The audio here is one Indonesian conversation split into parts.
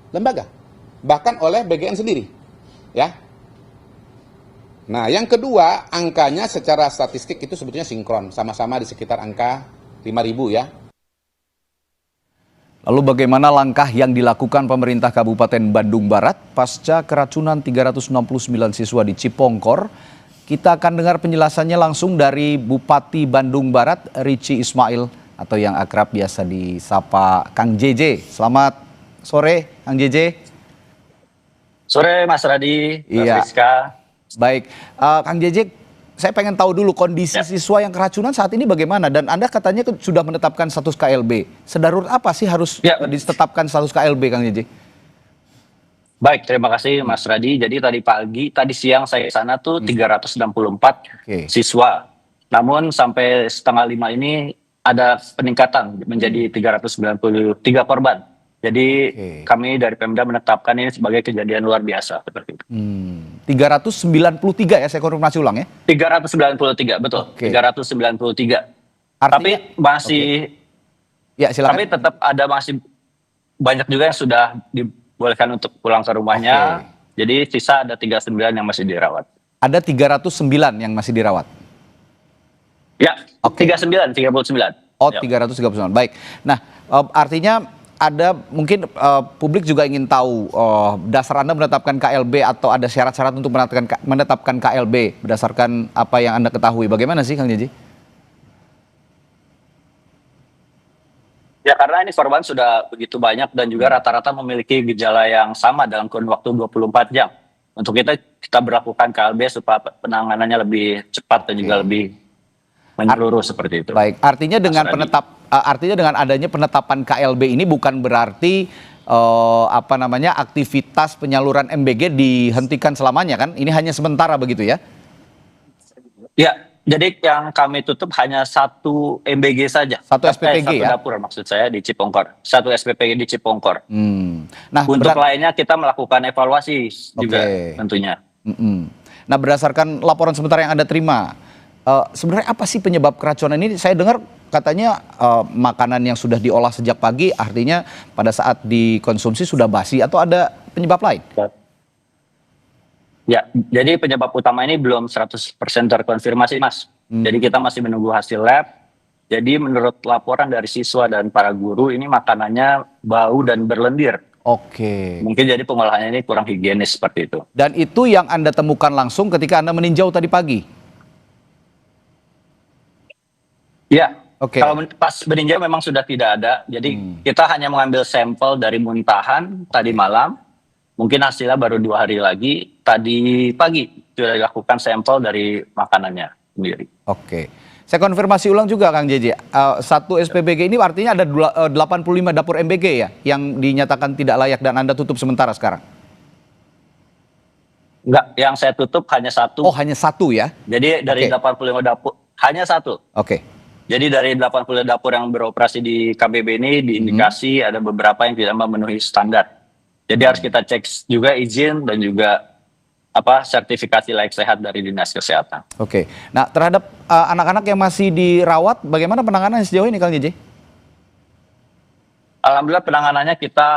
lembaga, bahkan oleh BGN sendiri, ya. Nah, yang kedua, angkanya secara statistik itu sebetulnya sinkron, sama-sama di sekitar angka 5.000 ya. Lalu bagaimana langkah yang dilakukan pemerintah Kabupaten Bandung Barat pasca keracunan 369 siswa di Cipongkor? Kita akan dengar penjelasannya langsung dari Bupati Bandung Barat, Richie Ismail, atau yang akrab biasa disapa Kang JJ. Selamat sore, Kang JJ. Sore Mas Radi, Mbak Iya. Friska. Baik, Kang JJ, saya pengen tahu dulu kondisi siswa yang keracunan saat ini bagaimana? Dan Anda katanya sudah menetapkan status KLB. Sedarurat apa sih harus ditetapkan status KLB, Kang JJ? Baik, terima kasih Mas Radi. Jadi tadi siang saya ke sana tuh 364 siswa. Namun sampai setengah 5 ini ada peningkatan menjadi 393 korban. Jadi kami dari Pemda menetapkan ini sebagai kejadian luar biasa seperti itu. 393 ya, saya konfirmasi ulang ya? 393, betul. 393. Artinya, tapi masih, ya silakan. tapi tetap ada masih banyak juga yang sudah dibolehkan untuk pulang ke rumahnya. Jadi sisa ada 39 yang masih dirawat. Ada 309 yang masih dirawat? Ya, 39. Oh, 339. Baik. Nah, artinya ada mungkin publik juga ingin tahu dasar Anda menetapkan KLB atau ada syarat-syarat untuk menetapkan KLB berdasarkan apa yang Anda ketahui. Bagaimana sih, Kang JJ? Ya, karena ini korban sudah begitu banyak dan juga rata-rata memiliki gejala yang sama dalam kurun waktu 24 jam. Untuk kita berlakukan KLB supaya penanganannya lebih cepat dan juga lebih menyeluruh seperti itu. Baik, artinya dengan adanya penetapan KLB ini bukan berarti aktivitas penyaluran MBG dihentikan selamanya kan? Ini hanya sementara begitu ya? Ya, jadi yang kami tutup hanya satu MBG saja. Satu SPPG ya? Satu dapur maksud saya di Cipongkor. Satu SPPG di Cipongkor. Nah, untuk lainnya kita melakukan evaluasi juga tentunya. Nah, berdasarkan laporan sementara yang Anda terima, sebenarnya apa sih penyebab keracunan ini? Saya dengar katanya makanan yang sudah diolah sejak pagi artinya pada saat dikonsumsi sudah basi atau ada penyebab lain? Ya, jadi penyebab utama ini belum 100% terkonfirmasi, Mas. Jadi kita masih menunggu hasil lab. Jadi menurut laporan dari siswa dan para guru ini makanannya bau dan berlendir. Mungkin jadi pengolahannya ini kurang higienis seperti itu. Dan itu yang Anda temukan langsung ketika Anda meninjau tadi pagi? Ya, kalau pas meninjau memang sudah tidak ada. Jadi kita hanya mengambil sampel dari muntahan tadi malam. Mungkin hasilnya baru 2 hari lagi. Tadi pagi sudah dilakukan sampel dari makanannya sendiri. Saya konfirmasi ulang juga, Kang JJ. Satu SPBG ini artinya ada 85 dapur MBG ya yang dinyatakan tidak layak dan Anda tutup sementara sekarang? Enggak, yang saya tutup hanya satu. Oh, hanya satu ya? Jadi dari 85 dapur, hanya satu. Jadi dari 80 dapur yang beroperasi di KBB ini diindikasi ada beberapa yang tidak memenuhi standar. Jadi harus kita cek juga izin dan juga sertifikasi layak sehat dari Dinas Kesehatan. Nah, terhadap anak-anak yang masih dirawat, bagaimana penanganan sejauh ini, Kang JJ? Alhamdulillah penanganannya kita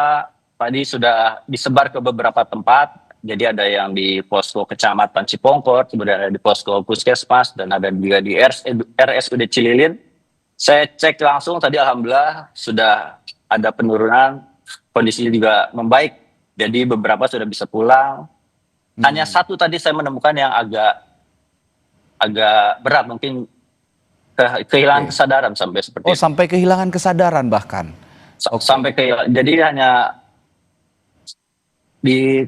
tadi sudah disebar ke beberapa tempat. Jadi ada yang di posko Kecamatan Cipongkor, kemudian ada di posko Puskesmas, dan ada juga di RSUD Cililin. Saya cek langsung tadi alhamdulillah sudah ada penurunan, kondisinya juga membaik. Jadi beberapa sudah bisa pulang. Hanya satu tadi saya menemukan yang agak berat, mungkin kehilangan kesadaran sampai seperti itu. Sampai kehilangan kesadaran bahkan? Sampai kehilangan, jadi hanya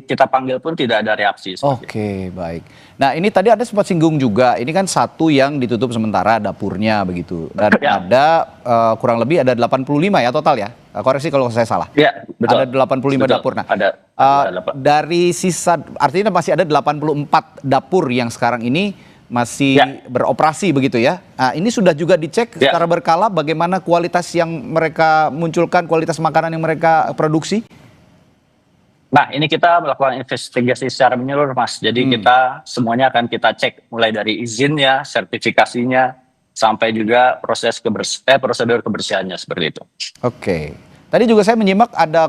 kita panggil pun tidak ada reaksi. Baik. Nah, ini tadi Anda sempat singgung juga, ini kan satu yang ditutup sementara dapurnya begitu. Dan ada kurang lebih ada 85 ya total ya? Koreksi kalau saya salah. Ya, betul. Ada 85 dapur. Nah, dari sisa, artinya masih ada 84 dapur yang sekarang ini masih beroperasi begitu ya. Nah, ini sudah juga dicek secara berkala bagaimana kualitas yang mereka munculkan, kualitas makanan yang mereka produksi? Nah, ini kita melakukan investigasi secara menyeluruh, Mas. Jadi kita semuanya akan kita cek, mulai dari izinnya, sertifikasinya, sampai juga prosedur kebersihannya seperti itu. Tadi juga saya menyimak ada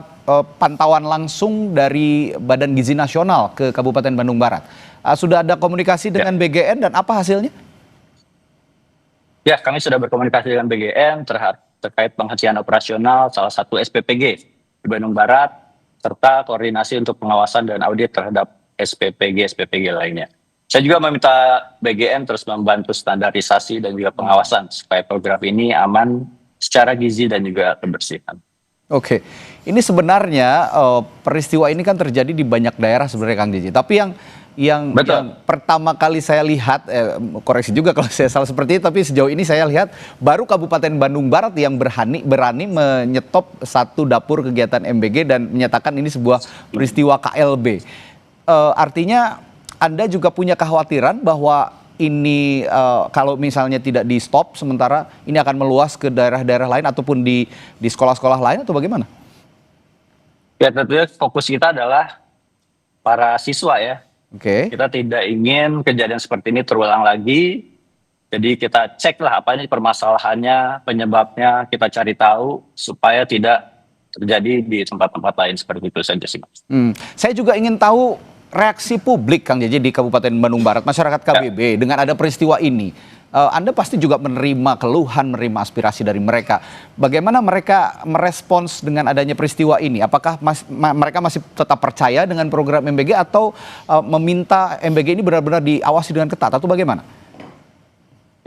pantauan langsung dari Badan Gizi Nasional ke Kabupaten Bandung Barat. Sudah ada komunikasi dengan BGN dan apa hasilnya? Ya, kami sudah berkomunikasi dengan BGN terkait penghentian operasional salah satu SPPG di Bandung Barat, serta koordinasi untuk pengawasan dan audit terhadap SPPG lainnya. Saya juga meminta BGN terus membantu standarisasi dan juga pengawasan supaya program ini aman secara gizi dan juga kebersihan. Oke, ini sebenarnya peristiwa ini kan terjadi di banyak daerah sebenarnya Kang Jiji. Tapi yang pertama kali saya lihat, koreksi juga kalau saya salah seperti itu, tapi sejauh ini saya lihat baru Kabupaten Bandung Barat yang berani menyetop satu dapur kegiatan MBG dan menyatakan ini sebuah peristiwa KLB. Artinya Anda juga punya kekhawatiran bahwa ini kalau misalnya tidak di stop sementara ini akan meluas ke daerah-daerah lain ataupun di sekolah-sekolah lain atau bagaimana? Ya, tentunya fokus kita adalah para siswa ya. Oke. Kita tidak ingin kejadian seperti ini terulang lagi. Jadi kita ceklah apa ini permasalahannya, penyebabnya, kita cari tahu supaya tidak terjadi di tempat-tempat lain seperti itu saja sih, Mas. Saya juga ingin tahu reaksi publik Kang Jeje di Kabupaten Bandung Barat, masyarakat KBB dengan ada peristiwa ini. Anda pasti juga menerima keluhan, menerima aspirasi dari mereka. Bagaimana mereka merespons dengan adanya peristiwa ini? Apakah mereka masih tetap percaya dengan program MBG atau meminta MBG ini benar-benar diawasi dengan ketat atau bagaimana?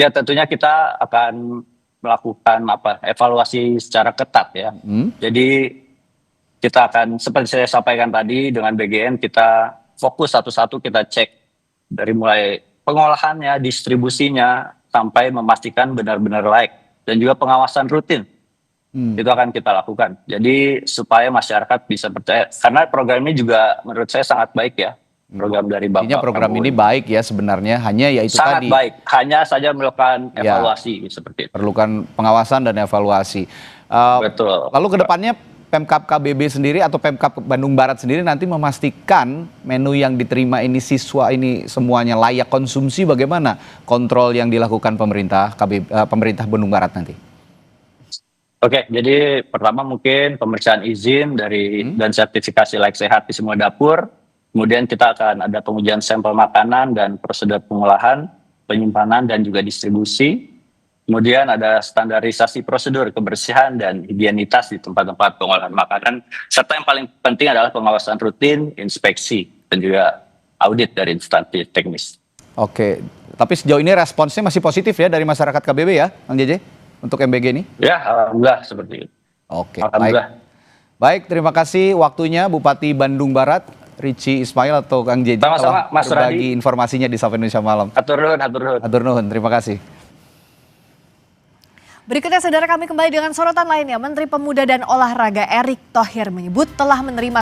Ya, tentunya kita akan melakukan evaluasi secara ketat ya. Jadi kita akan seperti saya sampaikan tadi dengan BGN kita fokus satu-satu kita cek dari mulai pengolahannya, distribusinya sampai memastikan benar-benar layak dan juga pengawasan rutin. Itu akan kita lakukan. Jadi supaya masyarakat bisa percaya karena program ini juga menurut saya sangat baik ya. Program dari Bapak. Artinya program ini baik ya sebenarnya, hanya yaitu sangat tadi. baik, hanya saja melakukan evaluasi seperti itu. Perlukan pengawasan dan evaluasi. Betul. Lalu ke depannya Pemkab KBB sendiri atau Pemkab Bandung Barat sendiri nanti memastikan menu yang diterima ini siswa ini semuanya layak konsumsi, bagaimana kontrol yang dilakukan pemerintah pemerintah Bandung Barat nanti? Oke, jadi pertama mungkin pemeriksaan izin dan sertifikasi layak sehat di semua dapur. Kemudian kita akan ada pengujian sampel makanan dan prosedur pengolahan, penyimpanan dan juga distribusi. Kemudian ada standarisasi prosedur kebersihan dan higienitas di tempat-tempat pengolahan makanan. Serta yang paling penting adalah pengawasan rutin, inspeksi, dan juga audit dari instansi teknis. Oke, tapi sejauh ini responsnya masih positif ya dari masyarakat KBB ya, Kang Jeje, untuk MBG ini? Ya, alhamdulillah seperti itu. Oke, alhamdulillah. Baik, terima kasih waktunya Bupati Bandung Barat, Richie Ismail atau Kang Jeje telah berbagi informasinya di Sapa Indonesia Malam. Hatur nuhun, hatur nuhun. Hatur nuhun, terima kasih. Berikutnya saudara kami kembali dengan sorotan lainnya. Menteri Pemuda dan Olahraga Erick Thohir menyebut telah menerima